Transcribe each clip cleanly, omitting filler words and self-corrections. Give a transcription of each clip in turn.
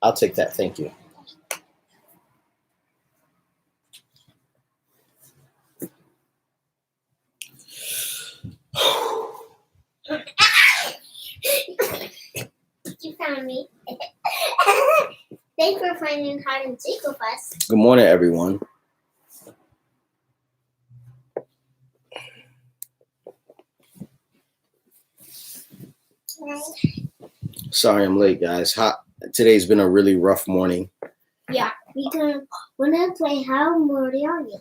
I'll take that. Thank you. You found me. Thanks for finding hide and seek with us. Good morning, everyone. Sorry I'm late, guys. Today's been a really rough morning. Yeah, we're gonna play How Married Are You?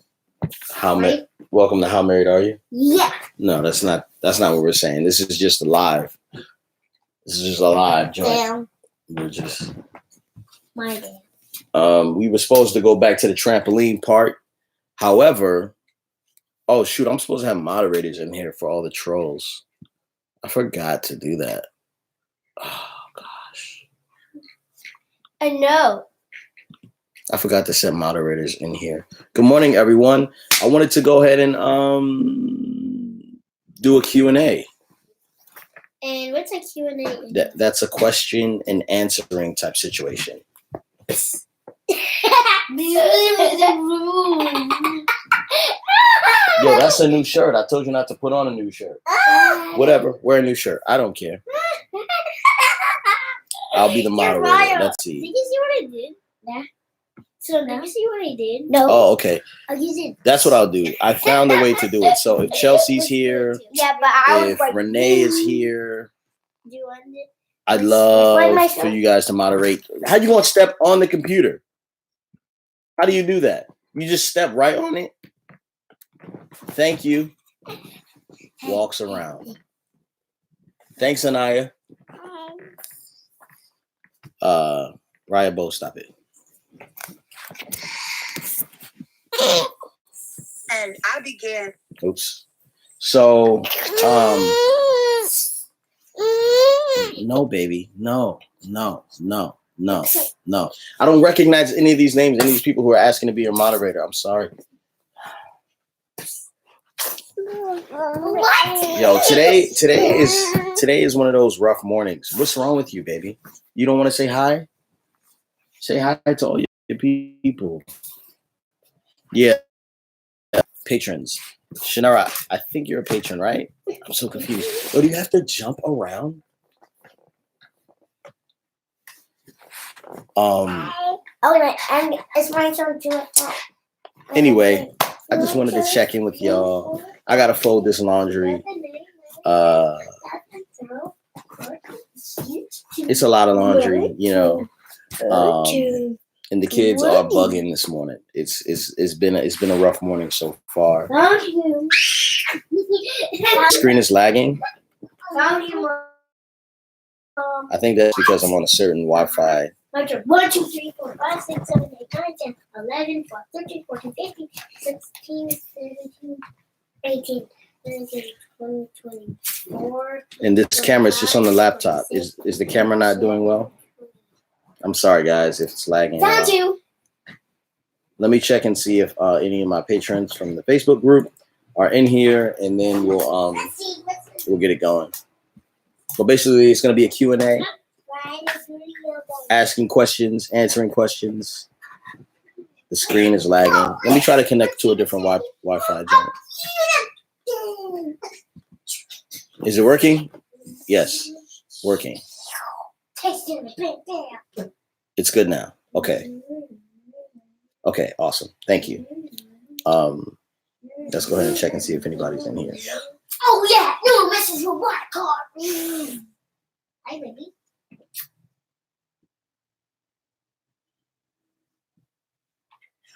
Welcome to How Married Are You? Yeah. No, that's not what we're saying. This is just a live. This is just a live joint. Damn. We're just My bad. We were supposed to go back to the trampoline park. However, oh shoot, I'm supposed to have moderators in here for all the trolls. I forgot to do that. Oh gosh. I know. I forgot to set moderators in here. Good morning, everyone. I wanted to go ahead and do a Q&A. And what's a Q&A? That's a question and answering type situation. Yo, that's a new shirt. I told you not to put on a new shirt. Whatever. Wear a new shirt. I don't care. I'll be the moderator. Let's see. Did you see what I did? Yeah. So did you see what I did? No. Oh, okay. Oh, you did. That's what I'll do. I found a way to do it. So if Chelsea's here, yeah, but if Renee is here, do you want it? I'd love for you guys to moderate. How you gonna step on the computer? How do you do that? You just step right on it. Thank you. Walks around. Thanks, Anaya. Raya Bo, stop it. And I began. Oops. So, no, baby. No. I don't recognize any of these names, any of these people who are asking to be your moderator. I'm sorry. What? Yo, today is one of those rough mornings. What's wrong with you, baby? You don't want to say hi? Say hi to all your people. Yeah. Patrons. Shanara, I think you're a patron, right? I'm so confused. Oh, do you have to jump around? And it's my turn to attack. Anyway, I just wanted to check in with y'all. I gotta fold this laundry. It's a lot of laundry, you know. And the kids are bugging this morning. It's been a rough morning so far. Screen is lagging. I think that's because I'm on a certain Wi-Fi. 1, 2, 3, 4, 5, 6, 7, 8, 9, 10, 11, 12, 13, 14, 15, 16, 17, 18, 19, 20, 24. And this camera is just on the laptop. Is the camera not doing well? I'm sorry, guys, if it's lagging. Found you. Let me check and see if any of my patrons from the Facebook group are in here, and then we'll get it going. But basically, it's going to be a Q&A. Asking questions, answering questions. The screen is lagging. Let me try to connect to a different Wi-Fi joint. Is it working? Yes, working. It's good now. Okay. Okay, awesome. Thank you. Let's go ahead and check and see if anybody's in here. Oh yeah, no one messes with my car. Hi, baby.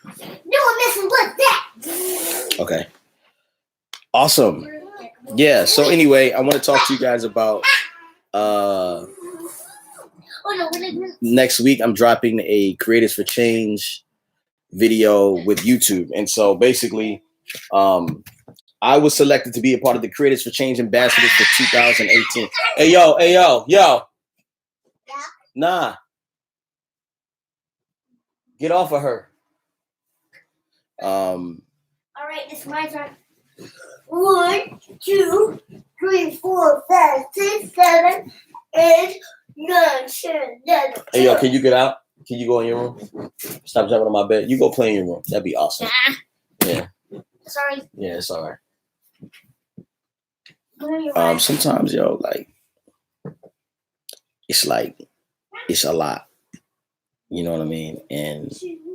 No one messes with that. Okay. Awesome. Yeah. So anyway, I want to talk to you guys about next week. I'm dropping a Creators for Change video with YouTube, and so basically, I was selected to be a part of the Creators for Change ambassadors for 2018. Hey yo. Yeah. Nah. Get off of her. All right, it's my turn. 1, 2, 3, 4, 5, 6, 7, 8, 9, 10, 11. Hey yo, can you get out? Can you go in your room? Stop jumping on my bed. You go play in your room. That'd be awesome. Yeah. Sorry. Yeah, it's all right. Go in your room. Sometimes, yo, like it's a lot. You know what I mean? And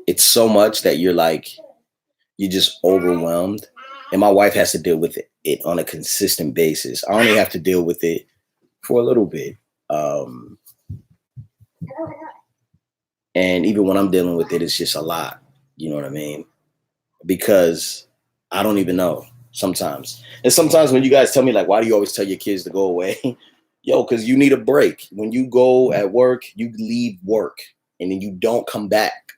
it's so much that you're just overwhelmed. And my wife has to deal with it on a consistent basis. I only have to deal with it for a little bit. And even when I'm dealing with it, it's just a lot. You know what I mean? Because I don't even know sometimes. And sometimes when you guys tell me, like, why do you always tell your kids to go away? Yo, because you need a break. When you go at work, you leave work and then you don't come back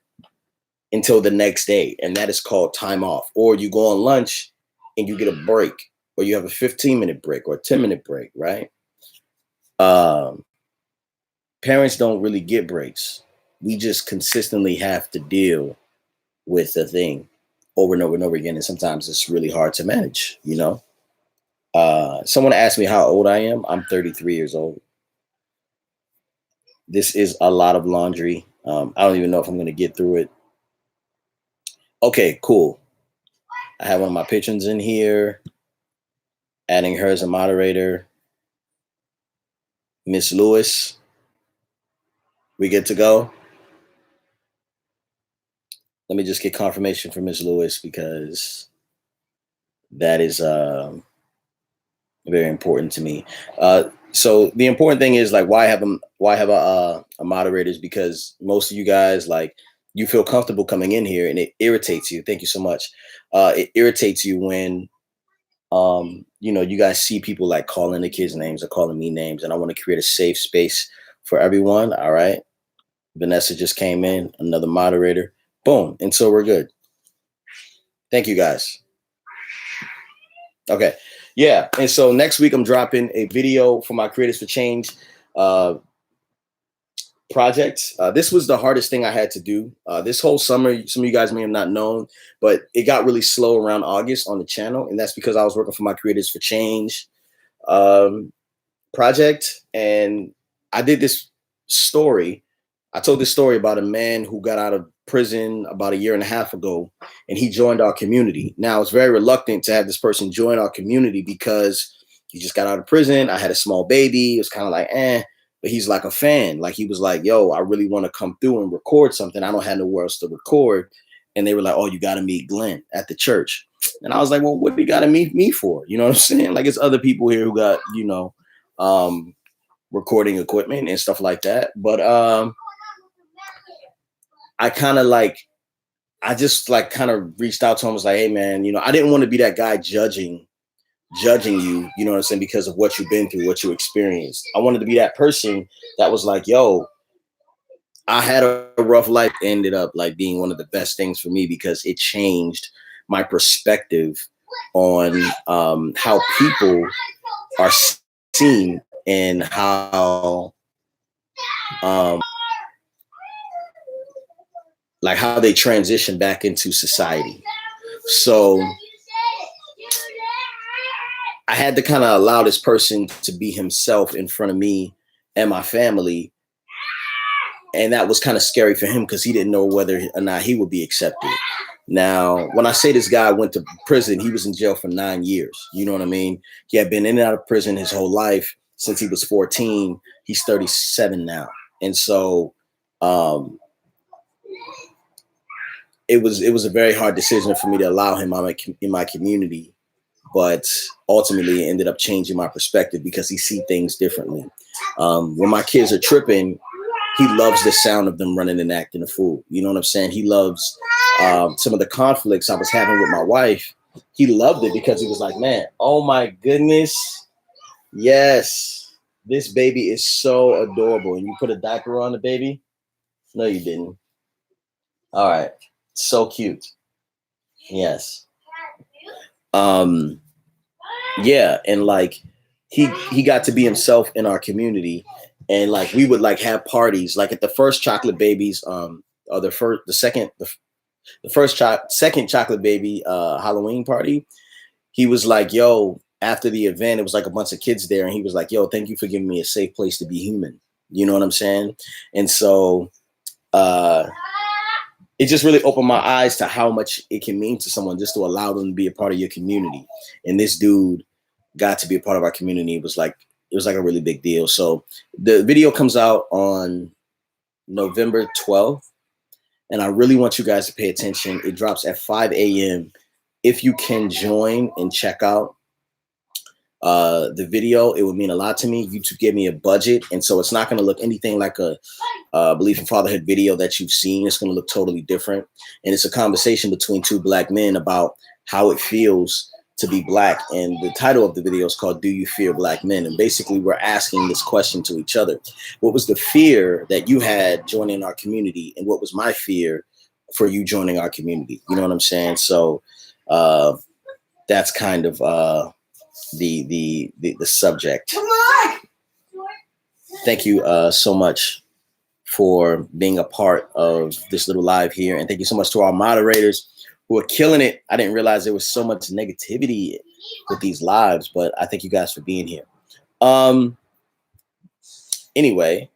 until the next day. And that is called time off. Or you go on lunch and you get a break, or you have a 15-minute break or a 10-minute break, right? Parents don't really get breaks. We just consistently have to deal with the thing over and over and over again. And sometimes it's really hard to manage, you know? Someone asked me how old I am. I'm 33 years old. This is a lot of laundry. I don't even know if I'm going to get through it. Okay, cool. I have one of my patrons in here, adding her as a moderator. Miss Lewis, we good to go? Let me just get confirmation from Miss Lewis because that is very important to me. So the important thing is, like, why have a moderator is because most of you guys, like, you feel comfortable coming in here and it irritates you. Thank you so much. It irritates you when you guys see people like calling the kids names or calling me names, and I want to create a safe space for everyone. All right. Vanessa just came in, another moderator. Boom. And so we're good. Thank you guys. Okay. Yeah. And so next week I'm dropping a video for my Creators for Change project. This was the hardest thing I had to do this whole summer. Some of you guys may have not known, but it got really slow around August on the channel. And that's because I was working for my Creators for Change project. And I did this story. I told this story about a man who got out of prison about 1.5 years ago, and he joined our community. Now, I was very reluctant to have this person join our community because he just got out of prison. I had a small baby. It was kind of like, but he's like a fan. Like, he was like, yo, I really want to come through and record something. I don't have nowhere else to record. And they were like, oh, you got to meet Glenn at the church. And I was like, well, what do you got to meet me for? You know what I'm saying? Like, it's other people here who got, recording equipment and stuff like that. But I kind of reached out to him, was like, hey man, I didn't want to be that guy judging you, you know what I'm saying, because of what you've been through, what you experienced. I wanted to be that person that was like, yo, I had a rough life, ended up like being one of the best things for me because it changed my perspective on how people are seen and how how they transition back into society. So I had to kind of allow this person to be himself in front of me and my family. And that was kind of scary for him because he didn't know whether or not he would be accepted. Now, when I say this guy went to prison, he was in jail for 9 years. You know what I mean? He had been in and out of prison his whole life since he was 14. He's 37 now. And so it was a very hard decision for me to allow him in my community. But ultimately, it ended up changing my perspective because he sees things differently. When my kids are tripping, he loves the sound of them running and acting a fool. You know what I'm saying? He loves some of the conflicts I was having with my wife. He loved it because he was like, man, oh my goodness. Yes, this baby is so adorable. And you put a diaper on the baby? No, you didn't. All right. So cute. Yes. Yeah. And like, he got to be himself in our community. And like, we would like have parties, like at the first chocolate babies, or second chocolate baby Halloween party. He was like, yo, after the event, it was like a bunch of kids there. And he was like, yo, thank you for giving me a safe place to be human. You know what I'm saying? And so it just really opened my eyes to how much it can mean to someone just to allow them to be a part of your community. And this dude got to be a part of our community. It was like a really big deal. So the video comes out on November 12th, and I really want you guys to pay attention. It drops at 5 a.m. If you can join and check out the video, it would mean a lot to me. YouTube gave me a budget, and so it's not going to look anything like a Belief in Fatherhood video that you've seen. It's going to look totally different, and it's a conversation between two Black men about how it feels to be Black. And the title of the video is called "Do You Fear Black Men?" And basically, we're asking this question to each other: what was the fear that you had joining our community, and what was my fear for you joining our community? You know what I'm saying? So that's kind of the subject. Thank you so much for being a part of this little live here, and thank you so much to our moderators who are killing it. I didn't realize there was so much negativity with these lives, but I thank you guys for being here. Anyway,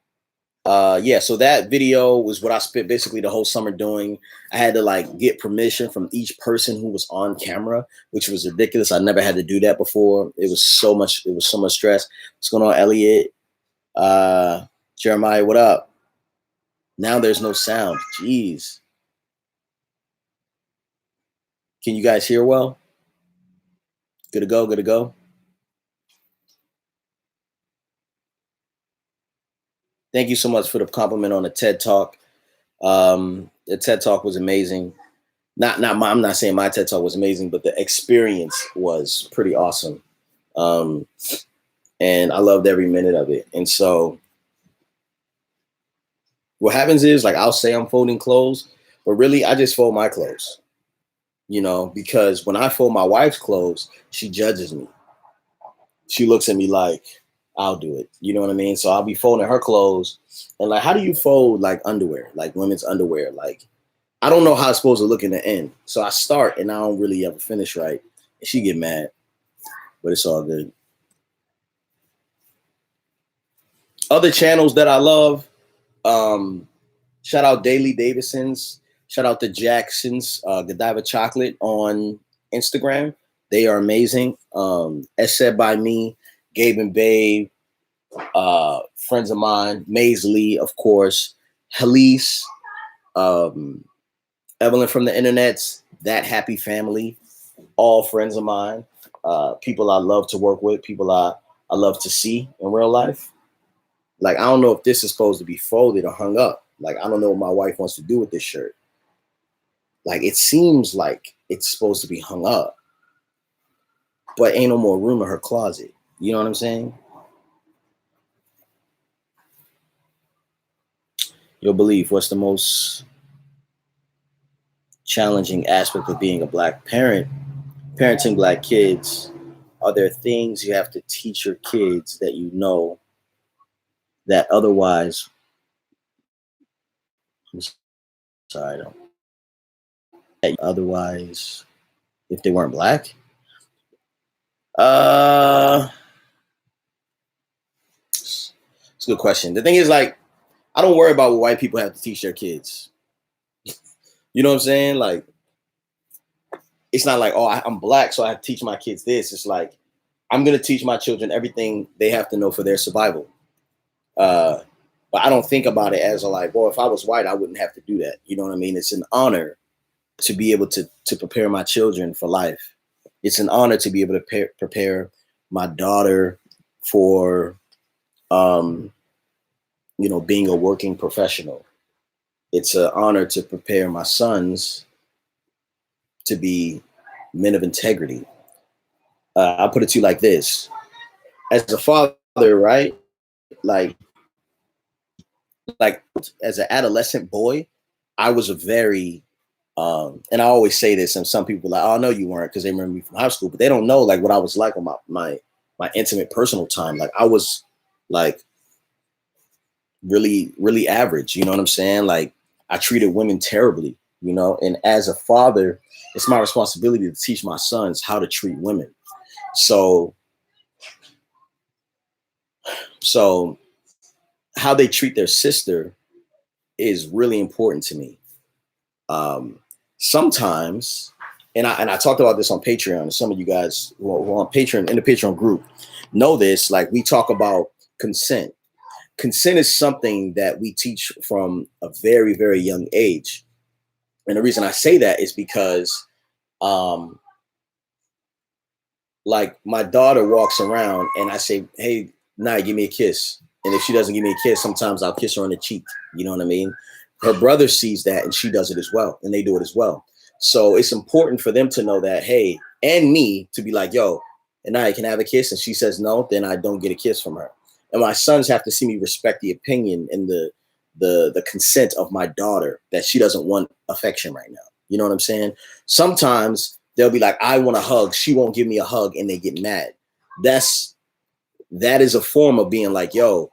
yeah, so that video was what I spent basically the whole summer doing. I had to like get permission from each person who was on camera, which was ridiculous. I never had to do that before. It was so much stress. What's going on, Elliot? Jeremiah, what up? Now there's no sound. Jeez. Can you guys hear well? Good to go, good to go. Thank you so much for the compliment on the TED Talk. The TED Talk was amazing. I'm not saying my TED Talk was amazing, but the experience was pretty awesome. And I loved every minute of it. And so what happens is, like, I'll say I'm folding clothes, but really I just fold my clothes, you know, because when I fold my wife's clothes, she judges me. She looks at me like, I'll do it. You know what I mean? So I'll be folding her clothes, and like, how do you fold like underwear, like women's underwear? Like, I don't know how it's supposed to look in the end. So I start and I don't really ever finish right. And she get mad, but it's all good. Other channels that I love, shout out Daily Davidson's, shout out the Jacksons, Godiva Chocolate on Instagram. They are amazing. As Said by Me, Gabe and Babe, friends of mine, Maze Lee, of course, Halise, Evelyn from the Internets, That Happy Family, all friends of mine, people I love to work with, people I love to see in real life. Like, I don't know if this is supposed to be folded or hung up. Like, I don't know what my wife wants to do with this shirt. Like, it seems like it's supposed to be hung up, but ain't no more room in her closet. You know what I'm saying? Your belief, what's the most challenging aspect of being a Black parent, parenting Black kids? Are there things you have to teach your kids that you know that otherwise, I'm sorry, I don't, that otherwise, if they weren't Black? It's a good question. The thing is, like, I don't worry about what white people have to teach their kids. You know what I'm saying? Like, it's not like, oh, I'm Black, so I have to teach my kids this. It's like, I'm going to teach my children everything they have to know for their survival. But I don't think about it as like, well, if I was white, I wouldn't have to do that. You know what I mean? It's an honor to be able to prepare my children for life. It's an honor to be able to prepare my daughter for, you know, being a working professional. It's an honor to prepare my sons to be men of integrity. I'll put it to you like this. As a father, right? Like as an adolescent boy, I was a very, and I always say this, and some people are like, oh, no, you weren't, because they remember me from high school, but they don't know like what I was like on my intimate personal time. Like, I was like really, really average. You know what I'm saying? Like, I treated women terribly, you know, and as a father, it's my responsibility to teach my sons how to treat women. So how they treat their sister is really important to me. Sometimes, and I talked about this on Patreon, and some of you guys who are on Patreon, in the Patreon group, know this. Like, we talk about consent. Consent is something that we teach from a very, very young age. And the reason I say that is because, like, my daughter walks around and I say, hey, Naya, give me a kiss. And if she doesn't give me a kiss, sometimes I'll kiss her on the cheek. You know what I mean? Her brother sees that and she does it as well. And they do it as well. So it's important for them to know that, hey, and me to be like, yo, and Naya, can I have a kiss? And she says no, then I don't get a kiss from her. And my sons have to see me respect the opinion and the consent of my daughter that she doesn't want affection right now. You know what I'm saying? Sometimes they'll be like, I want a hug. She won't give me a hug, and they get mad. That is a form of being like, yo,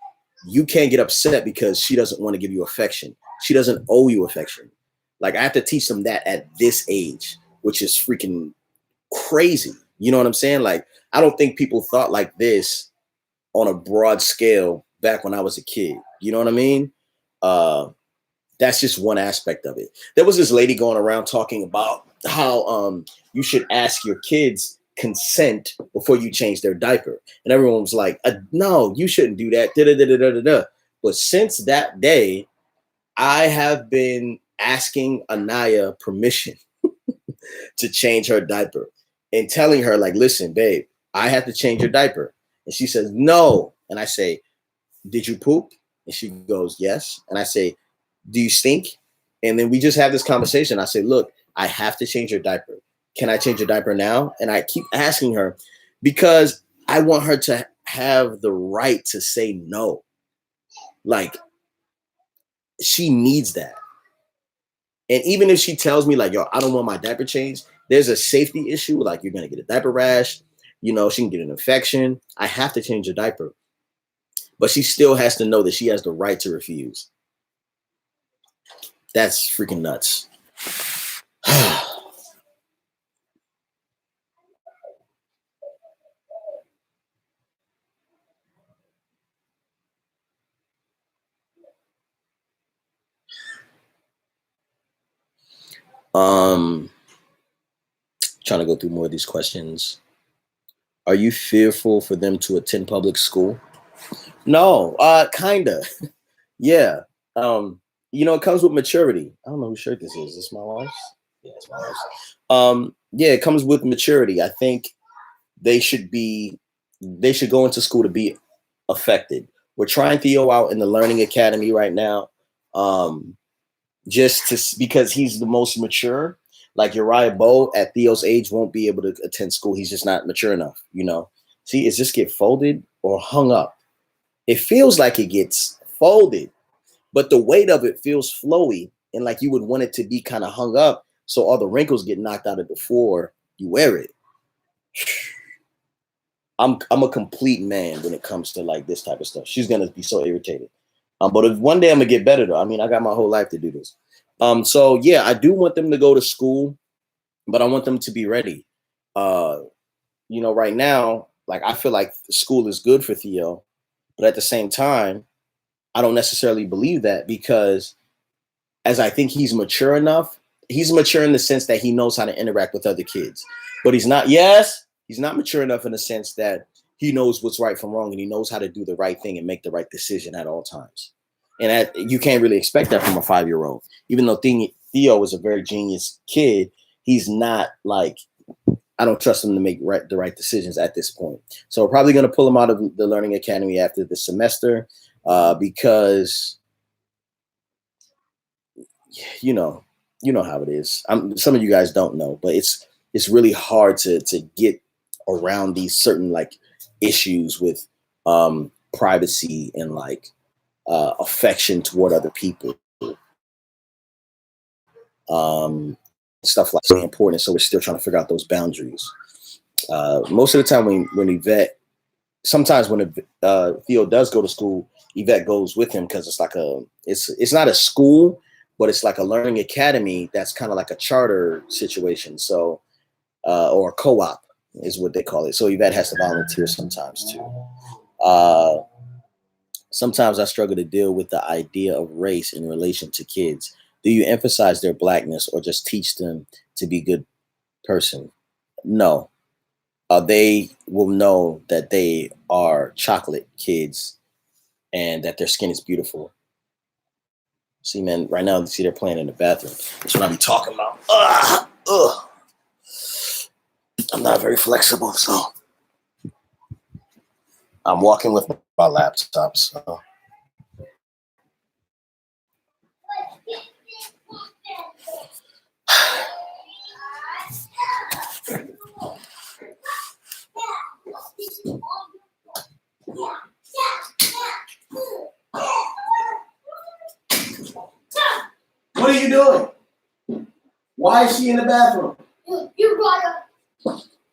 you can't get upset because she doesn't want to give you affection. She doesn't owe you affection. Like, I have to teach them that at this age, which is freaking crazy. You know what I'm saying? Like, I don't think people thought like this on a broad scale back when I was a kid. You know what I mean? That's just one aspect of it. There was this lady going around talking about how you should ask your kids consent before you change their diaper. And everyone was like, no, you shouldn't do that. Da, da, da, da, da, da. But since that day, I have been asking Anaya permission to change her diaper and telling her, like, listen, babe, I have to change your diaper. And she says, no. And I say, did you poop? And she goes, yes. And I say, do you stink? And then we just have this conversation. I say, look, I have to change your diaper. Can I change your diaper now? And I keep asking her because I want her to have the right to say no. Like, she needs that. And even if she tells me, like, yo, I don't want my diaper changed, there's a safety issue. Like, you're going to get a diaper rash. You know, she can get an infection. I have to change a diaper. But she still has to know that she has the right to refuse. That's freaking nuts. Trying to go through more of these questions. Are you fearful for them to attend public school? No, kinda. Yeah. You know, it comes with maturity. I don't know whose shirt this is. Is this my wife's? Yeah, it's my wife's. Yeah, it comes with maturity. I think they should go into school to be affected. We're trying Theo out in the Learning Academy right now. Because he's the most mature. Like, Uriah Bo at Theo's age won't be able to attend school. He's just not mature enough, you know. See, is this get folded or hung up? It feels like it gets folded, but the weight of it feels flowy and like you would want it to be kind of hung up so all the wrinkles get knocked out of it before you wear it. I'm a complete man when it comes to like this type of stuff. She's gonna be so irritated. But if one day I'm gonna get better though. I mean, I got my whole life to do this. So yeah, I do want them to go to school, but I want them to be ready. You know, right now, like, I feel like school is good for Theo, but at the same time, I don't necessarily believe that because as I think he's mature enough, he's mature in the sense that he knows how to interact with other kids, but he's not mature enough in the sense that he knows what's right from wrong and he knows how to do the right thing and make the right decision at all times. And you can't really expect that from a 5-year-old. Even though Theo is a very genius kid, he's not like, I don't trust him to make the right decisions at this point. So we're probably going to pull him out of the Learning Academy after this semester because, you know how it is. Some of you guys don't know, but it's really hard to get around these certain like issues with privacy and like affection toward other people. Stuff like so important. So we're still trying to figure out those boundaries. Most of the time when Yvette, sometimes when Theo does go to school, Yvette goes with him because it's like it's not a school, but it's like a learning academy that's kind of like a charter situation. So, or a co-op is what they call it. So Yvette has to volunteer sometimes too. Sometimes I struggle to deal with the idea of race in relation to kids. Do you emphasize their blackness or just teach them to be good person? No. They will know that they are chocolate kids and that their skin is beautiful. See, man, right now, see, they're playing in the bathroom. That's what I be talking about. Ugh. I'm not very flexible, so I'm walking with my laptop. So what are you doing? Why is she in the bathroom?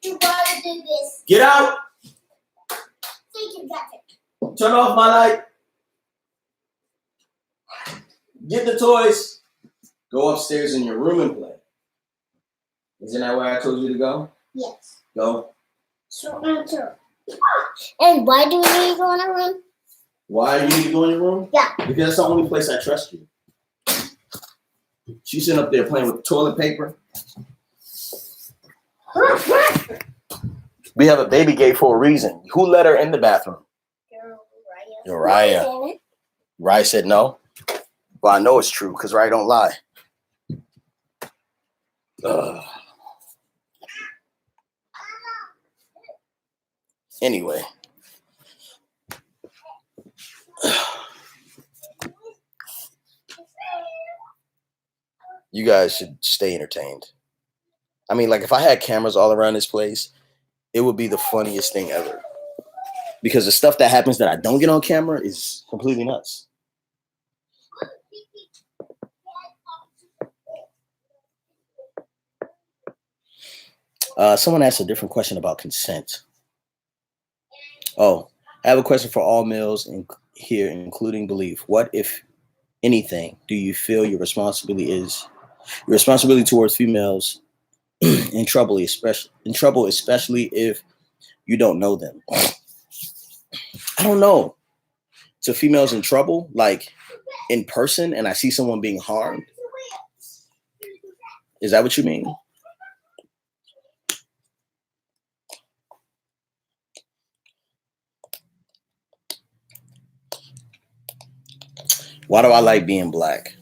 You gotta do this. Get out. Take your jacket. Turn off my light. Get the toys. Go upstairs in your room and play. Isn't that where I told you to go? Yes. Go. So answer. And why do we need to go in our room? Why do you need to go in your room? Yeah. Because that's the only place I trust you. She's sitting up there playing with toilet paper. We have a baby gate for a reason. Who let her in the bathroom? Uriah. Uriah said no. Well, I know it's true because Uriah don't lie. Anyway. You guys should stay entertained. I mean, like if I had cameras all around this place, it would be the funniest thing ever. Because the stuff that happens that I don't get on camera is completely nuts. Someone asked a different question about consent. Oh, I have a question for all males here, including belief. What, if anything, do you feel your responsibility towards females in trouble, especially if you don't know them? I don't know. To females in trouble, like in person, and I see someone being harmed. Is that what you mean? Why do I like being black?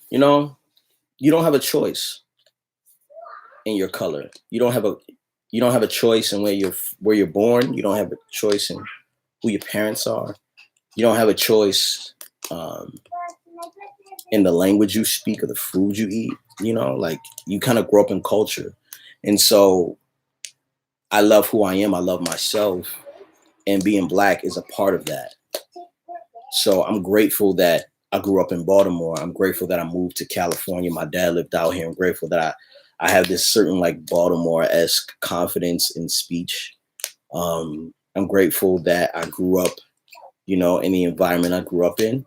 You know, you don't have a choice in your color. You don't have a choice in where you're born. You don't have a choice in who your parents are. You don't have a choice in the language you speak or the food you eat. You know, like you kind of grow up in culture. And so I love who I am. I love myself. And being black is a part of that. So I'm grateful that I grew up in Baltimore. I'm grateful that I moved to California. My dad lived out here. I'm grateful that I have this certain like Baltimore-esque confidence in speech. I'm grateful that I grew up, you know, in the environment I grew up in,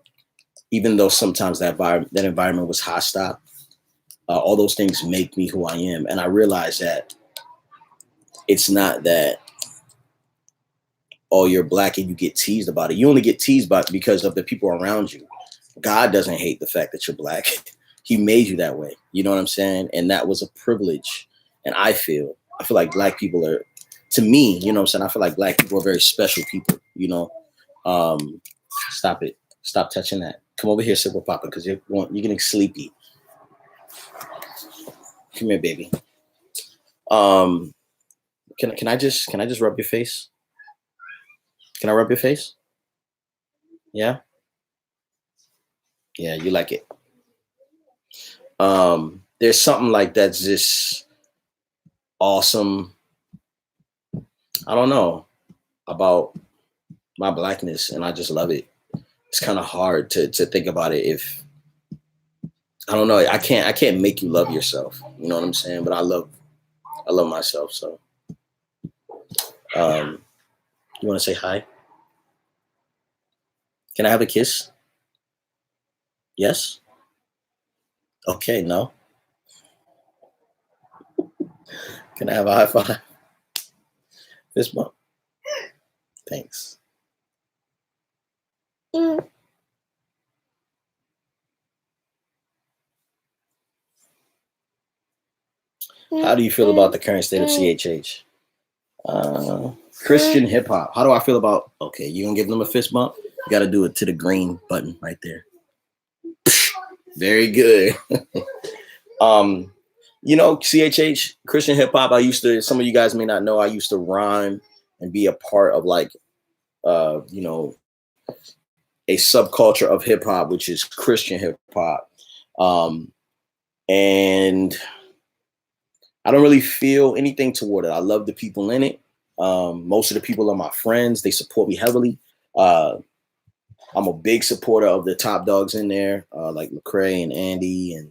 even though sometimes that environment was hostile. All those things make me who I am. And I realize that it's not that, oh, you're black and you get teased about it. You only get teased about it because of the people around you. God doesn't hate the fact that you're black. He made you that way. You know what I'm saying? And that was a privilege. And I feel like black people are, to me, you know what I'm saying? I feel like black people are very special people, you know? Stop it. Stop touching that. Come over here, sit with Papa, because you're getting sleepy. Come here, baby. Can I just rub your face? Can I rub your face? Yeah? Yeah, you like it. There's something like that's just awesome. I don't know about my blackness, and I just love it. It's kind of hard to think about it if I don't know. I can't make you love yourself. You know what I'm saying? But I love myself. So, you want to say hi? Can I have a kiss? Yes. Okay. No. Can I have a high five? Fist bump. Thanks. How do you feel about the current state of CHH? Christian hip hop. How do I feel about? Okay, you gonna give them a fist bump? You got to do it to the green button right there. Very good. CHH, Christian hip hop. Some of you guys may not know, I used to rhyme and be a part of like, a subculture of hip hop, which is Christian hip hop. And I don't really feel anything toward it. I love the people in it. Most of the people are my friends. They support me heavily. I'm a big supporter of the top dogs in there, like Lecrae and Andy and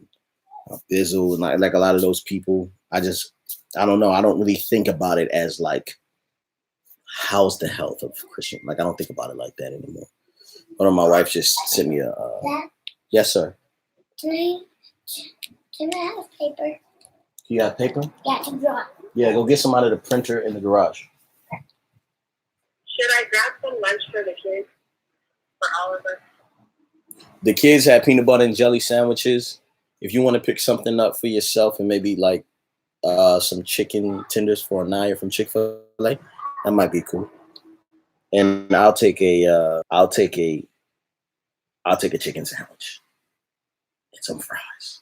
Bizzle and like a lot of those people. I don't know. I don't really think about it as like, how's the health of Christian? Like, I don't think about it like that anymore. One of my wife just sent me a. Dad, Yes, sir. can I have paper? You got paper? Yeah, to draw. Yeah, go get some out of the printer in the garage. Should I grab some lunch for the kids? For all of us? The kids have peanut butter and jelly sandwiches. If you want to pick something up for yourself and maybe like some chicken tenders for Anaya from Chick-fil-A, that might be cool. And I'll take a chicken sandwich and some fries.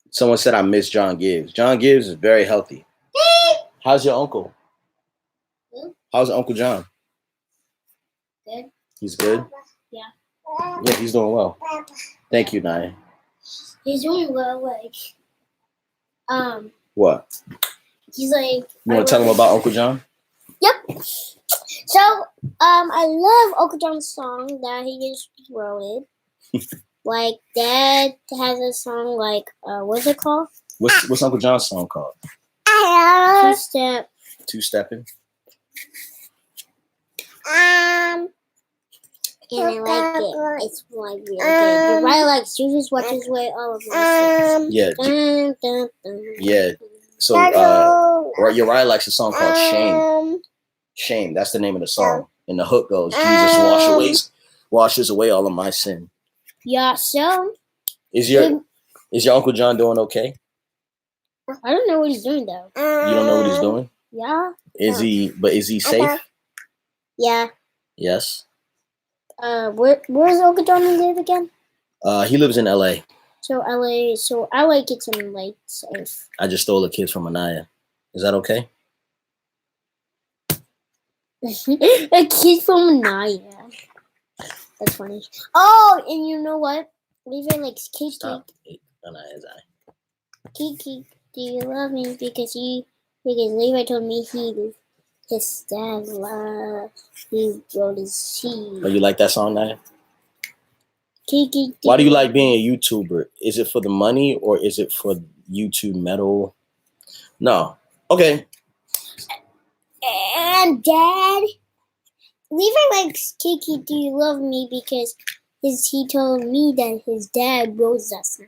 Someone said I miss John Gibbs. John Gibbs is very healthy. How's your uncle? How's Uncle John? Good. He's good? Yeah. Yeah, he's doing well. Thank you, Naya. He's doing well, What? he's like. You want to tell him about Uncle John? Yep. So, I love Uncle John's song that he just wrote it. Like, Dad has a song like, what's it called? What's Uncle John's song called? Two-Step. Two-Stepping? And I like it. It's like really good. Uriah likes Jesus Watches Way, all of my stuff. Yeah. Dun, dun, dun. Yeah. So, Uriah likes a song called Shame. Shame. That's the name of the song. And the hook goes, Jesus washes away all of my sin. Yeah, so. Is your Uncle John doing okay? I don't know what he's doing, though. You don't know what he's doing? Yeah. Is he safe? Yeah. Yes. Where's Uncle John live again? He lives in LA. So LA gets him like safe. I just stole the kids from Anaya. Is that okay? A kid from Naya. That's funny. Oh, and you know what? Levi likes cake. Stop. Anaya's eye. Kiki, do you love me? Because Levi told me his dad he wrote his seed. Oh, you like that song, Naya? Kiki. Why do you like being a YouTuber? Is it for the money or is it for YouTube metal? No. Okay. And Dad, Levi likes Kiki, do you love me? Because he told me that his dad wrote that song.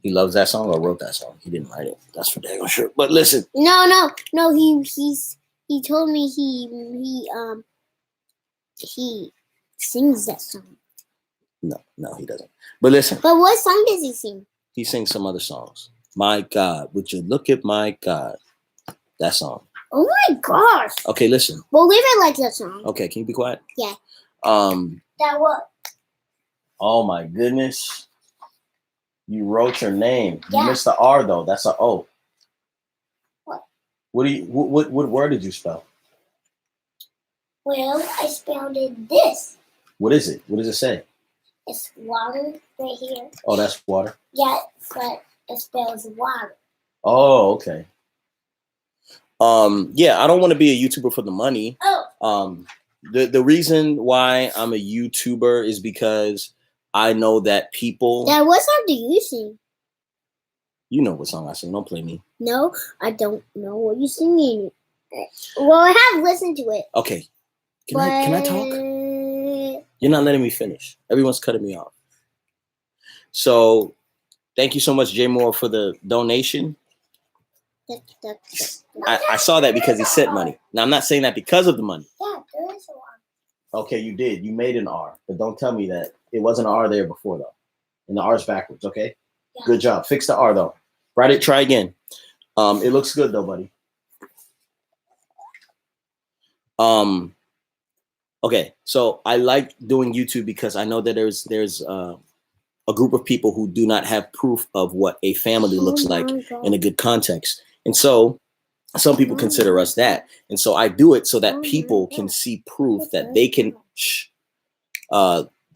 He loves that song or wrote that song? He didn't write it. That's for damn sure. But listen. No. He told me he sings that song. No, he doesn't. But listen. But what song does he sing? He sings some other songs. My God, would you look at my God? That song. Oh my gosh. Okay, listen. Well, Levi likes that song. Okay, can you be quiet? Yeah. That what? Oh my goodness. You wrote your name. Yeah. You missed the R though. That's an O. What? What word did you spell? Well, I spelled it this. What is it? What does it say? It's water right here. Oh, that's water. Yeah, but it spells water. Oh, okay. Yeah, I don't want to be a YouTuber for the money. Oh. The reason why I'm a YouTuber is because I know that people. Dad, what song do you sing? You know what song I sing. Don't play me. No, I don't know what you're singing. Well, I have listened to it. Okay. Can I talk? You're not letting me finish. Everyone's cutting me off. So, thank you so much, Jay Moore, for the donation. I saw that because he sent money. Now, I'm not saying that because of the money. Yeah, there is a one. Okay, you did. You made an R. But don't tell me that it wasn't an R there before, though. And the R's backwards, okay? Yeah. Good job. Fix the R, though. Write it. Try again. It looks good, though, buddy. Okay, so I like doing YouTube because I know that there's a group of people who do not have proof of what a family looks like in a good context. And so some people consider us that. And so I do it so that people can see proof that they can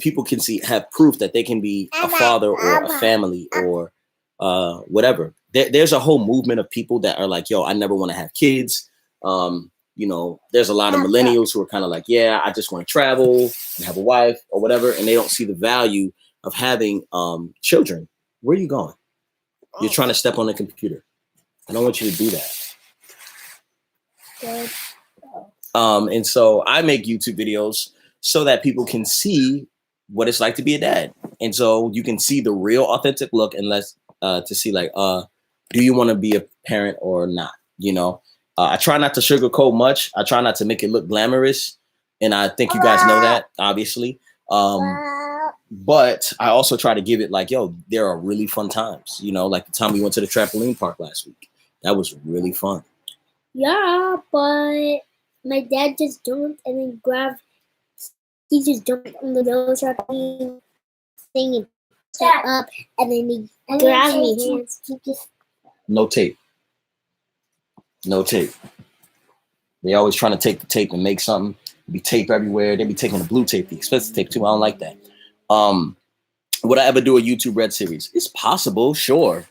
people can have proof that they can be a father or a family or whatever. There's a whole movement of people that are like, yo, I never want to have kids. You know, there's a lot of millennials who are kind of like, yeah, I just want to travel and have a wife or whatever. And they don't see the value of having children. Where are you going? You're trying to step on the computer. I don't want you to do that. And so I make YouTube videos so that people can see what it's like to be a dad. And so you can see the real authentic look and let's to see like, do you want to be a parent or not? You know, I try not to sugarcoat much. I try not to make it look glamorous. And I think you guys know that, obviously. But I also try to give it like, yo, there are really fun times. You know, like the time we went to the trampoline park last week. That was really fun. Yeah, but my dad just jumped and then grabbed. He just jumped on the nose trampoline thing and set up, and then he grabbed me hands. He just No tape. No tape. They always trying to take the tape and make something. Be tape everywhere. They be taking the blue tape, the expensive tape too. I don't like that. Would I ever do a YouTube Red series? It's possible, sure.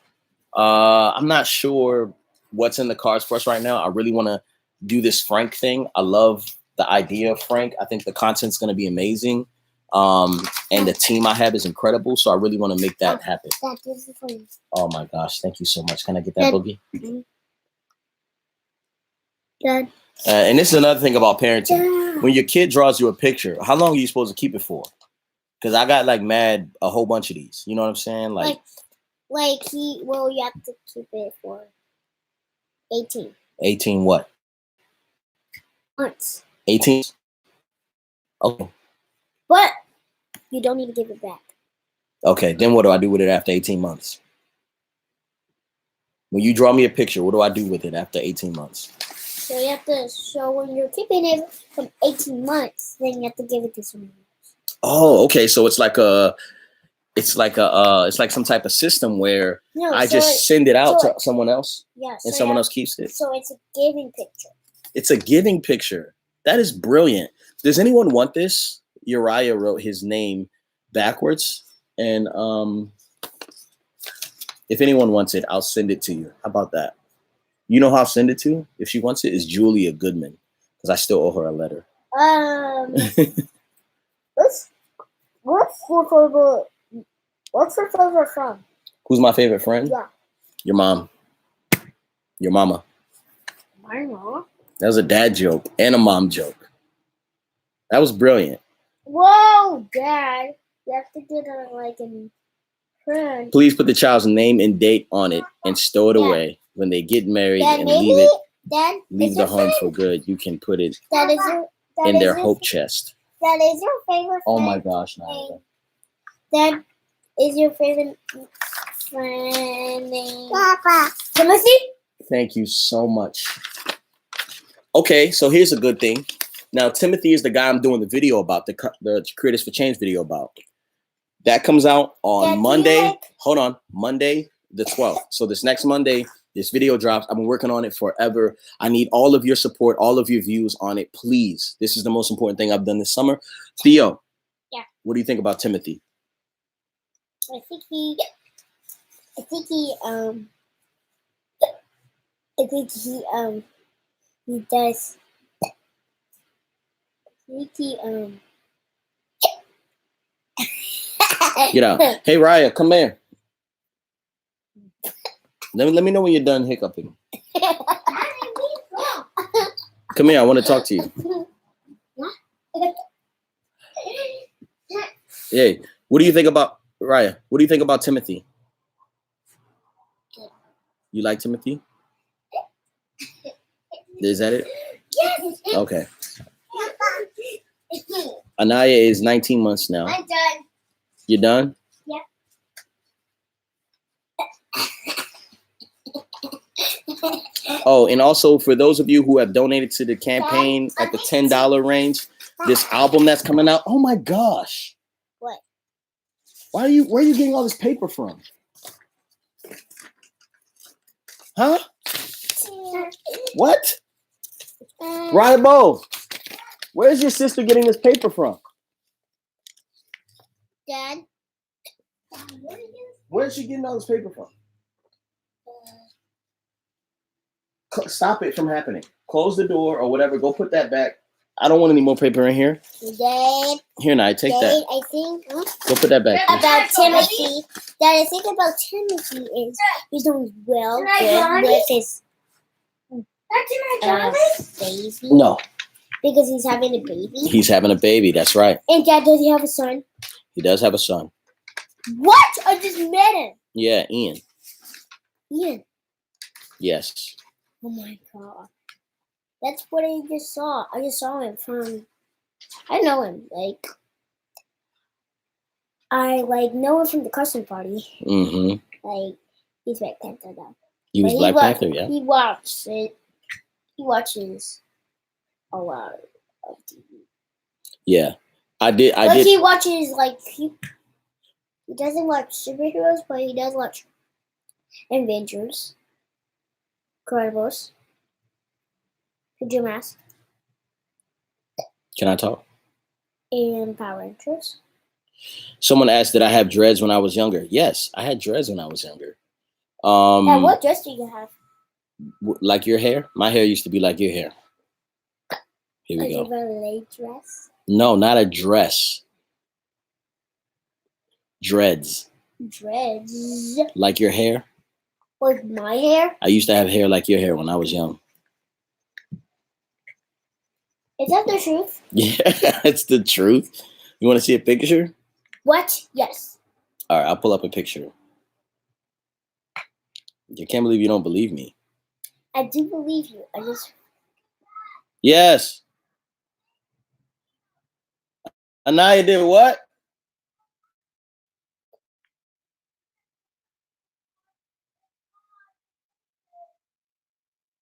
I'm not sure what's in the cards for us right now. I really want to do this Frank thing. I love the idea of Frank. I think the content's going to be amazing. And the team I have is incredible. So I really want to make that happen. Oh my gosh. Thank you so much. Can I get that, Boogie? Dad. And this is another thing about parenting. When your kid draws you a picture, how long are you supposed to keep it for? Because I got like mad a whole bunch of these. You know what I'm saying? Like you have to keep it for 18. 18 what? Months. 18? Okay. But you don't need to give it back. Okay, then what do I do with it after 18 months? When you draw me a picture, what do I do with it after 18 months? So you have to show when you're keeping it from 18 months, then you have to give it to someone else. Oh, okay. So it's like some type of system where I just send it out to someone else, and someone else keeps it. So it's a giving picture. It's a giving picture. That is brilliant. Does anyone want this? Uriah wrote his name backwards, and if anyone wants it, I'll send it to you. How about that? You know how I'll send it to? If she wants it, is Julia Goodman, because I still owe her a letter. What's your favorite friend? Who's my favorite friend? Yeah. Your mom. Your mama. My mom. That was a dad joke and a mom joke. That was brilliant. Whoa, Dad. You have to get a friend. Please put the child's name and date on it and stow it away. When they get married and leave the home for good, you can put it in their hope chest. That is your favorite friend. Oh my gosh, Nadia. That is your favorite friend name. Timothy? Thank you so much. Okay, so here's a good thing. Now, Timothy is the guy I'm doing the video about, the Creators for Change video about. That comes out on Monday. Hold on. Monday the 12th. So this next Monday, this video drops. I've been working on it forever. I need all of your support, all of your views on it, please. This is the most important thing I've done this summer. Theo. Yeah. What do you think about Timothy? I think he does. Get out. Hey, Raya, come here. Let me know when you're done hiccuping. Come here. I want to talk to you. Hey, what do you think about Raya? What do you think about Timothy? You like Timothy? Is that it? Yes. Okay. Anaya is 19 months now. I'm done. You done? Yeah. Oh, and also for those of you who have donated to the campaign at the $10 range, this album that's coming out. Oh my gosh. What? Where are you getting all this paper from? Huh? What? Ribo, where's your sister getting this paper from? Dad. Where's she getting all this paper from? Stop it from happening. Close the door or whatever. Go put that back. I don't want any more paper in here. Dad. Here, Nye, take Dad, that. I think Go put that back. about Timothy. Dad, I think about Timothy is he's doing well good with his baby. No, Because he's having a baby. he's having a baby. That's right. And Dad, does he have a son? He does have a son. What? I just met him. Yeah, Ian. Ian. Yes. Oh my god. That's what I just saw. I just saw him from I know him. I know him from the custom party. Mm-hmm. He's Black Panther now. He was Black Panther, yeah. He watched it. He watches a lot of TV. Yeah. I did. He watches he doesn't watch superheroes, but he does watch Avengers, Incredibles, Pajama Mask, Can I talk? and Power Rangers. Someone asked, did I have dreads when I was younger? Yes, I had dreads when I was younger. And what dress do you have? Like your hair? My hair used to be like your hair. Here we A go. ballet dress. No, not a dress. Dreads. Dreads. Like your hair? Like my hair? I used to have hair like your hair when I was young. Is that the truth? Yeah, it's the truth. You want to see a picture? What? Yes. All right, I'll pull up a picture. You can't believe you don't believe me. I do believe you. I just. Yes. Anaya did what?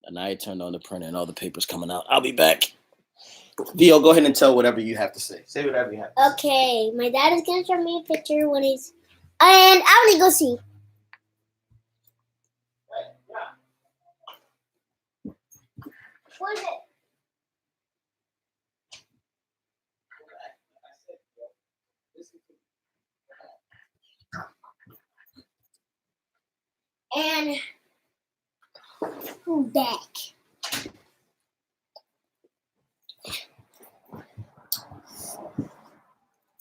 Anaya turned on the printer and all the paper's coming out. I'll be back. Theo, go ahead and tell whatever you have to say. Say whatever you have to say. Okay, my dad is gonna show me a picture when he's. And I'm gonna go see. What is it? And I'm back.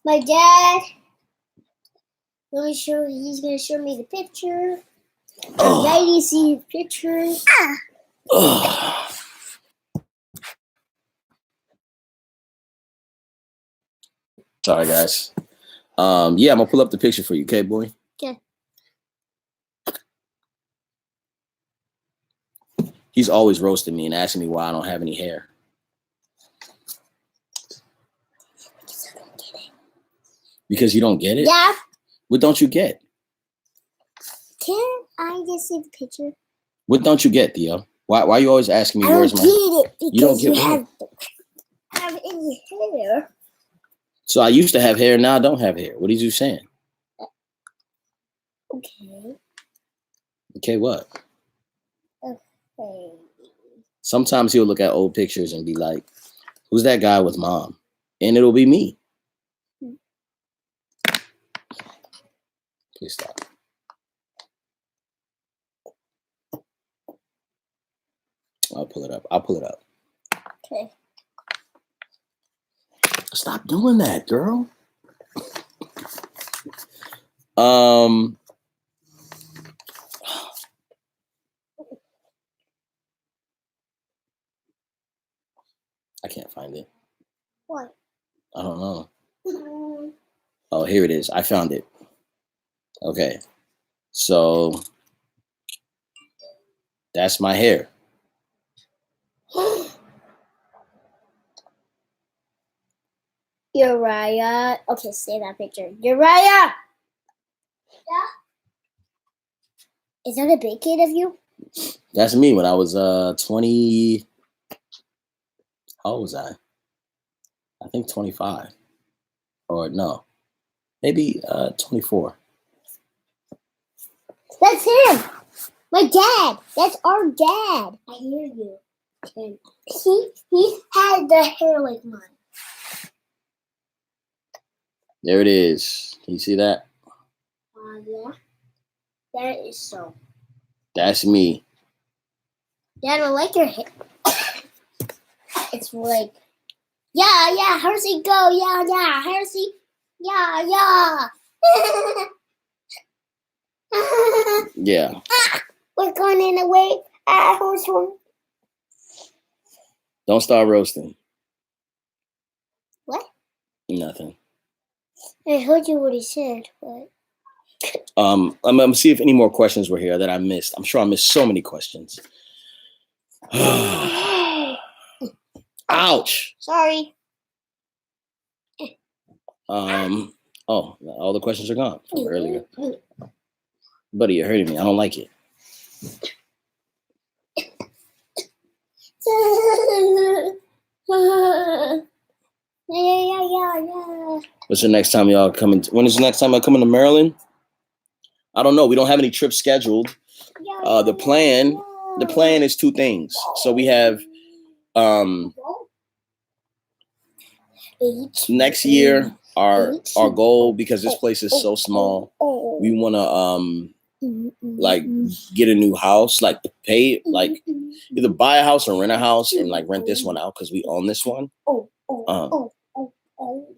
My dad, he's gonna show me the picture. I'm ready to see the picture. Sorry, guys. Yeah, I'm gonna pull up the picture for you, okay, boy? Okay. He's always roasting me and asking me why I don't have any hair. Because you don't get it? Yeah. What don't you get? Can I just see the picture? What don't you get, Theo? Why are you always asking me I don't where's get my it because You don't get you what? have any hair. So I used to have hair, now I don't have hair. What are you saying? Okay. Okay, what? Okay. Sometimes he'll look at old pictures and be like, who's that guy with mom? And it'll be me. Please stop. I'll pull it up. Okay. Stop doing that, girl. I can't find it. What? I don't know. Oh, here it is. I found it. Okay. So that's my hair. Uriah. Okay, say that picture. Uriah! Yeah? Is that a big kid of you? That's me when I was 20. How old was I? I think 25. Or no, maybe 24. That's him! My dad! That's our dad! I hear you. And he had the hair like mine. There it is. Can you see that? Yeah. That is so. That's me. Dad, I like your hair. It's like, yeah, Hersey, go, yeah, Hersey, yeah. Yeah. We're going in the way. Who's home? Don't start roasting. What? Nothing. I heard you what he said, but. I'm gonna see if any more questions were here that I missed. I'm sure I missed so many questions. Ouch. Sorry. Oh, all the questions are gone from earlier. Buddy, you're hurting me. I don't like it. Yeah. What's the next time y'all coming? When is the next time y'all coming to Maryland? I don't know. We don't have any trips scheduled. The plan is two things. So we have next year our goal, because this place is so small, we want to like get a new house, like pay, like either buy a house or rent a house and like rent this one out because we own this one.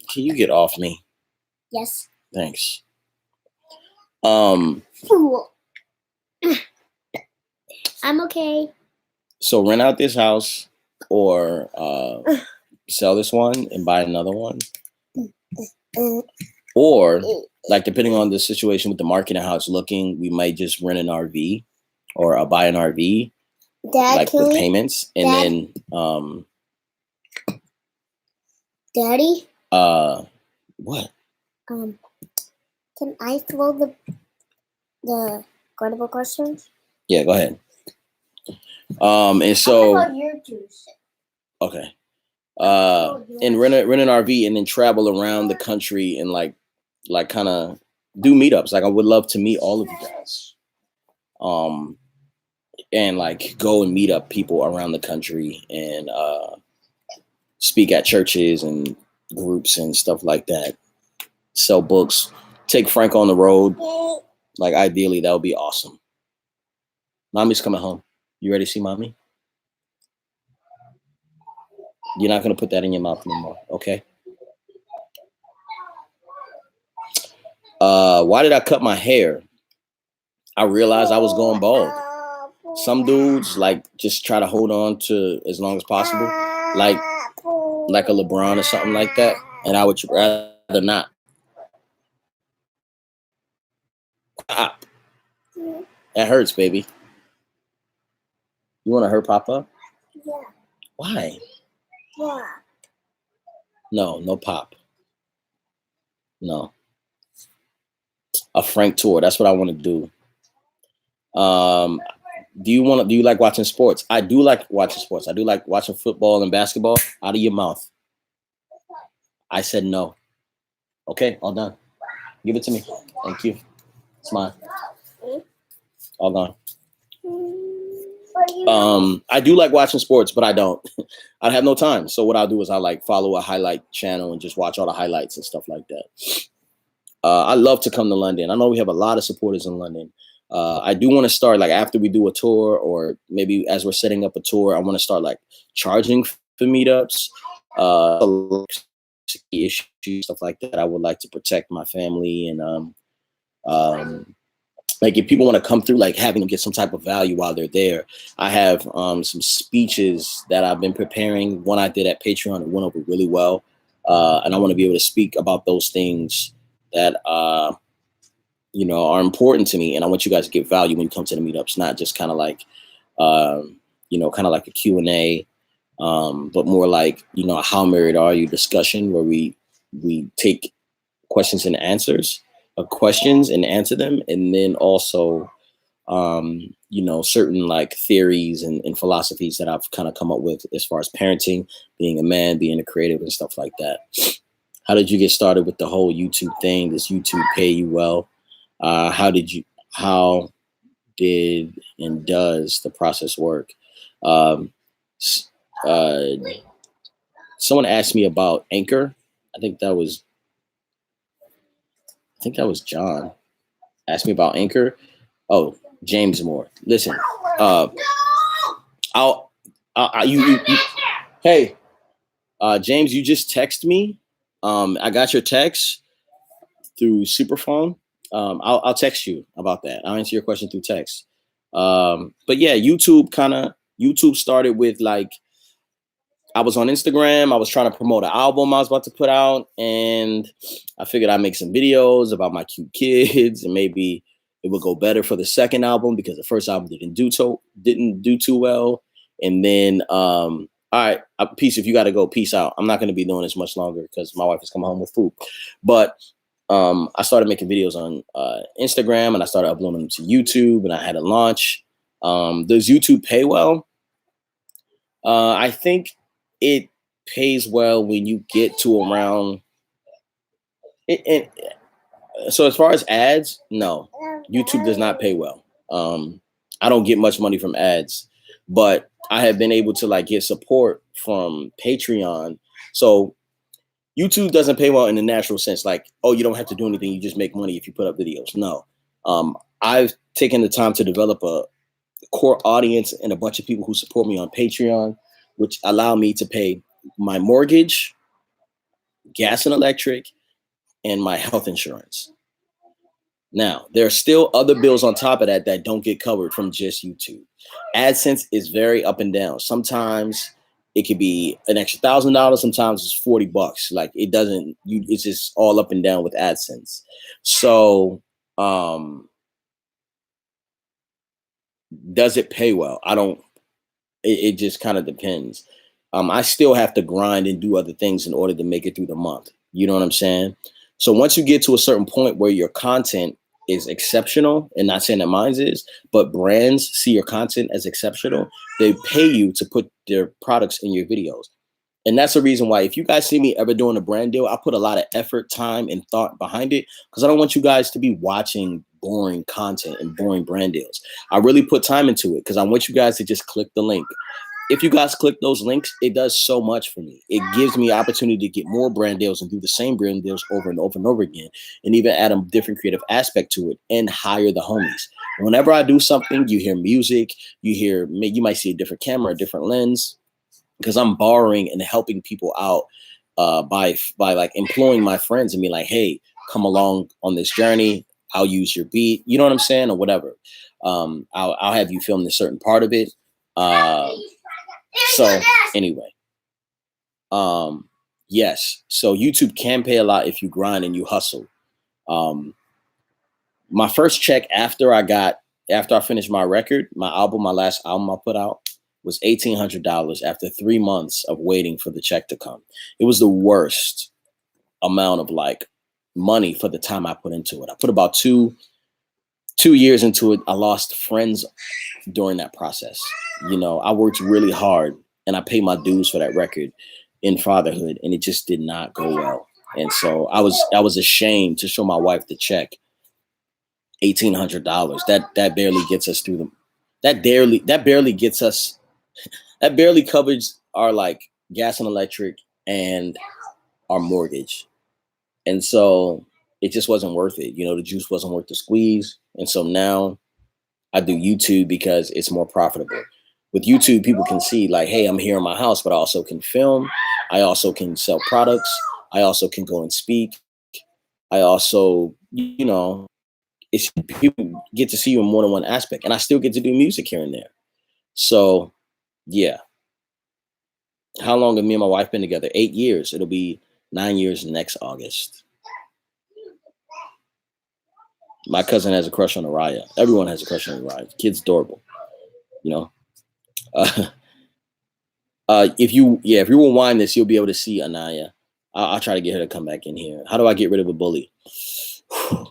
Can you get off me? Yes. Thanks. I'm okay. So rent out this house or sell this one and buy another one. Or like depending on the situation with the market and how it's looking, we might just rent an RV or buy an RV, Dad, like with payments, and then Daddy. What? Can I throw the credible questions? Yeah, go ahead. And so your juice. okay. And rent an RV and then travel around the country and like kind of do meetups. Like I would love to meet all of you guys. And like go and meet up people around the country and speak at churches and groups and stuff like that. Sell books. Take Frank on the road. Like ideally, that would be awesome. Mommy's coming home. You ready to see mommy? You're not going to put that in your mouth anymore, okay? Why did I cut my hair? I realized I was going bald. Some dudes like just try to hold on to as long as possible, like a LeBron or something like that, and I would rather not. Stop. That hurts, baby. You want to hurt Papa? Yeah. Why? Yeah. No pop. No. A Frank tour. That's what I want to do. Do you like watching sports? I do like watching sports. I do like watching football and basketball. Out of your mouth. I said no. Okay, all done. Give it to me. Thank you. Smile. All gone. I do like watching sports, but I don't. I have no time. So what I'll do is I like follow a highlight channel and just watch all the highlights and stuff like that. I love to come to London. I know we have a lot of supporters in London. I do want to start like after we do a tour, or maybe as we're setting up a tour, I want to start like charging for meetups, issues, stuff like that. I would like to protect my family and like if people want to come through, like having them get some type of value while they're there. I have some speeches that I've been preparing. One I did at Patreon, it went over really well. And I want to be able to speak about those things that, are important to me. And I want you guys to get value when you come to the meetups, not just kind of like, kind of like a Q&A but more like, you know, a how married are you discussion where we take questions and answers, questions and answer them, and then also you know, certain like theories and philosophies that I've kind of come up with as far as parenting, being a man, being a creative and stuff like that. How did you get started with the whole YouTube thing? Does YouTube pay you well? How did and does the process work? Um, s- uh, Someone asked me about Anchor. I think that was John asked me about Anchor. Oh, James Moore. Listen, uh, you hey, James, you just text me. I got your text through Superphone. I'll text you about that. I'll answer your question through text. But yeah, YouTube started with like, I was on Instagram. I was trying to promote an album I was about to put out, and I figured I'd make some videos about my cute kids, and maybe it would go better for the second album because the first album didn't do too well. And then, all right, peace. If you got to go, peace out. I'm not going to be doing this much longer because my wife is coming home with food. But I started making videos on Instagram, and I started uploading them to YouTube, and I had a launch. Does YouTube pay well? I think it pays well when you get to around it. So as far as ads, no, YouTube does not pay well. I don't get much money from ads, but I have been able to like get support from Patreon. So YouTube doesn't pay well in the natural sense, like, oh, you don't have to do anything, you just make money if you put up videos. No, I've taken the time to develop a core audience and a bunch of people who support me on Patreon, which allow me to pay my mortgage, gas and electric, and my health insurance. Now, there are still other bills on top of that that don't get covered from just YouTube. AdSense is very up and down. Sometimes it could be an extra $1,000. Sometimes it's $40. Like it's just all up and down with AdSense. So, does it pay well? It just kind of depends. I still have to grind and do other things in order to make it through the month. You know what I'm saying? So once you get to a certain point where your content is exceptional, and not saying that mine is, but brands see your content as exceptional, they pay you to put their products in your videos. And that's the reason why if you guys see me ever doing a brand deal, I put a lot of effort, time, and thought behind it because I don't want you guys to be watching boring content and boring brand deals. I really put time into it because I want you guys to just click the link. If you guys click those links, it does so much for me. It gives me opportunity to get more brand deals and do the same brand deals over and over and over again, and even add a different creative aspect to it and hire the homies. Whenever I do something, you hear music, you might see a different camera, a different lens, because I'm borrowing and helping people out by like employing my friends and be like, hey, come along on this journey. I'll use your beat, you know what I'm saying, or whatever. I'll have you film a certain part of it. So anyway, yes. So YouTube can pay a lot if you grind and you hustle. My first check after I finished my record, my last album I put out was $1,800 after 3 months of waiting for the check to come. It was the worst amount of like money for the time I put into it. I put about two years into it. I lost friends during that process. You know, I worked really hard and I paid my dues for that record in fatherhood, and it just did not go well. And so I was ashamed to show my wife the check. $1,800. That barely gets us through that barely covers our like gas and electric and our mortgage. And so it just wasn't worth it. You know, the juice wasn't worth the squeeze. And so now I do YouTube because it's more profitable. With YouTube, people can see like, hey, I'm here in my house, but I also can film. I also can sell products. I also can go and speak. I also, you know, it's people get to see you in more than one aspect. And I still get to do music here and there. So yeah. How long have me and my wife been together? 8 years. It'll be 9 years next August. My cousin has a crush on Araya. Everyone has a crush on Araya. The kid's adorable, you know. If you rewind this, you'll be able to see Anaya. I'll try to get her to come back in here. How do I get rid of a bully? I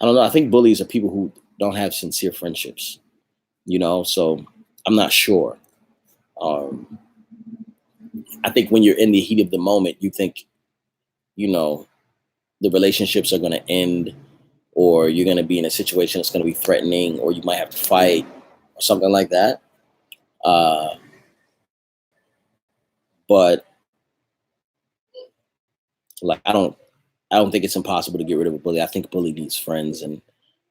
don't know. I think bullies are people who don't have sincere friendships, so I'm not sure. I think when you're in the heat of the moment, you think, the relationships are going to end, or you're going to be in a situation that's going to be threatening, or you might have to fight or something like that. But like, I don't think it's impossible to get rid of a bully. I think a bully needs friends, and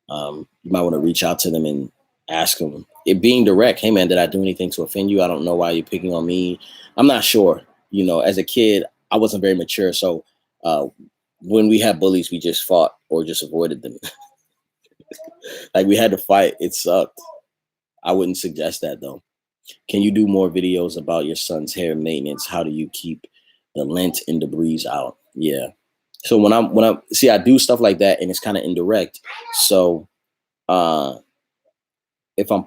you might want to reach out to them and ask them. It being direct, hey man, did I do anything to offend you? I don't know why you're picking on me. I'm not sure. As a kid, I wasn't very mature, so when we had bullies, we just fought or just avoided them. Like, we had to fight. It sucked. I wouldn't suggest that though. Can you do more videos about your son's hair maintenance? How do you keep the lint and debris out? Yeah. So when I I do stuff like that, and it's kind of indirect. So if I'm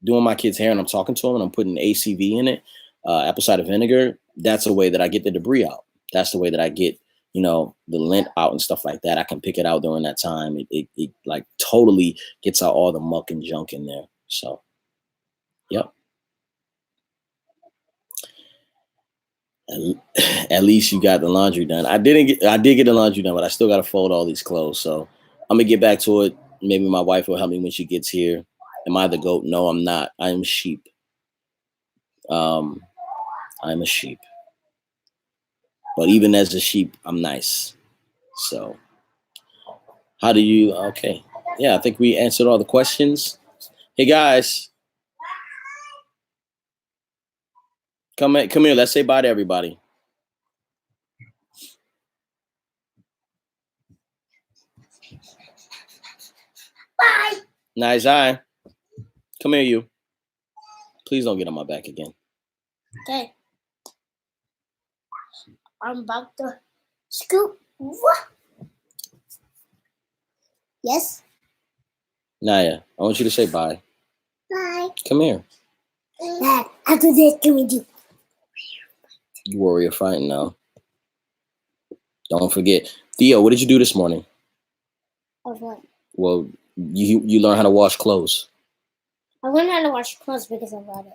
doing my kid's hair and I'm talking to him and I'm putting ACV in it, apple cider vinegar, that's a way that I get the debris out. That's the way that I get, the lint out and stuff like that. I can pick it out during that time. It like totally gets out all the muck and junk in there. So, yep. At least you got the laundry done. I did get the laundry done, but I still got to fold all these clothes. So I'm gonna get back to it. Maybe my wife will help me when she gets here. Am I the goat? No, I'm not. I'm sheep. I'm a sheep. But even as a sheep, I'm nice. So how do you, okay. Yeah, I think we answered all the questions. Hey guys. Come here. Let's say bye to everybody. Bye. Nice eye. Come here, you. Please don't get on my back again. Okay. I'm about to scoop. Yes. Naya, I want you to say bye. Bye. Come here. Dad, after this, can we do? You warrior fighting now. Don't forget. Theo, what did you do this morning? Of what? Well, you learn how to wash clothes. I learned how to wash clothes because I love it.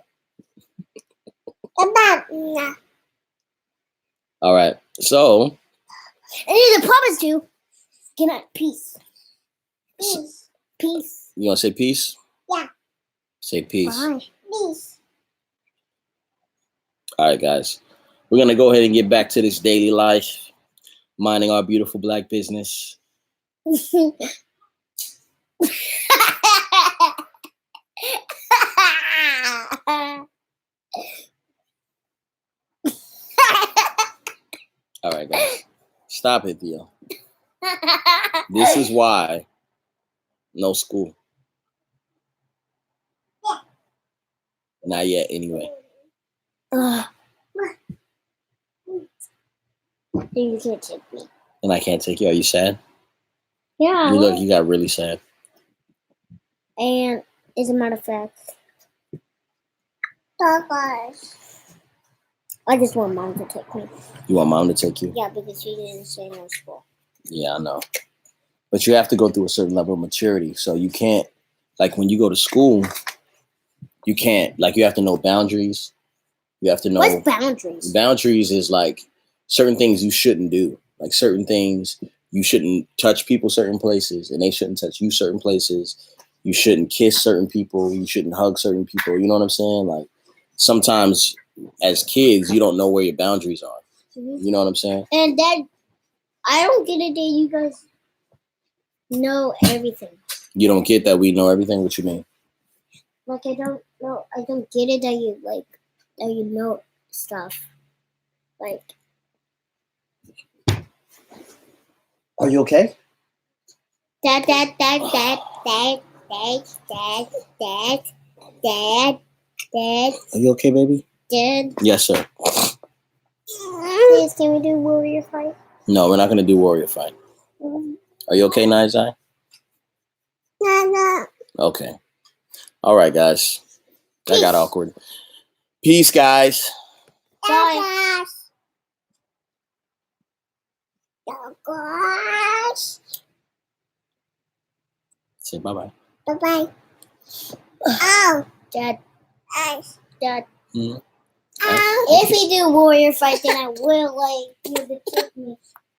All right. So. And the promise to. Good night. Peace. Peace. Peace. You want to say peace? Yeah. Say peace. Bye. Peace. All right, guys. We're going to go ahead and get back to this daily life, minding our beautiful black business. All right, guys. Stop it, Theo. This is why no school. Not yet, anyway. You can't take me. And I can't take you. Are you sad? Yeah. You got really sad. And as a matter of fact, I just want mom to take me. You want mom to take you? Yeah, because she didn't say no school. Yeah, I know. But you have to go through a certain level of maturity. So you can't, like when you go to school, you can't, like you have to know boundaries. You have to know. What's boundaries? Boundaries is like certain things you shouldn't do. Like certain things, you shouldn't touch people certain places and they shouldn't touch you certain places. You shouldn't kiss certain people. You shouldn't hug certain people. You know what I'm saying? Like sometimes as kids, you don't know where your boundaries are. Mm-hmm. You know what I'm saying? And Dad, I don't get it that you guys know everything. You don't get that we know everything? What you mean? Like I don't get it that you know stuff. Like, are you okay? Dad. Are you okay, baby? Dad. Yes, sir. Please, can we do warrior fight? No, we're not going to do warrior fight. Mm-hmm. Are you okay, Nizai? No. Okay. All right, guys. That got awkward. Peace, guys. Bye. Gosh. Say bye-bye. Bye-bye. Oh. Dad. Dad. Mhm. If we do warrior fight, then I will, like, you the kidney.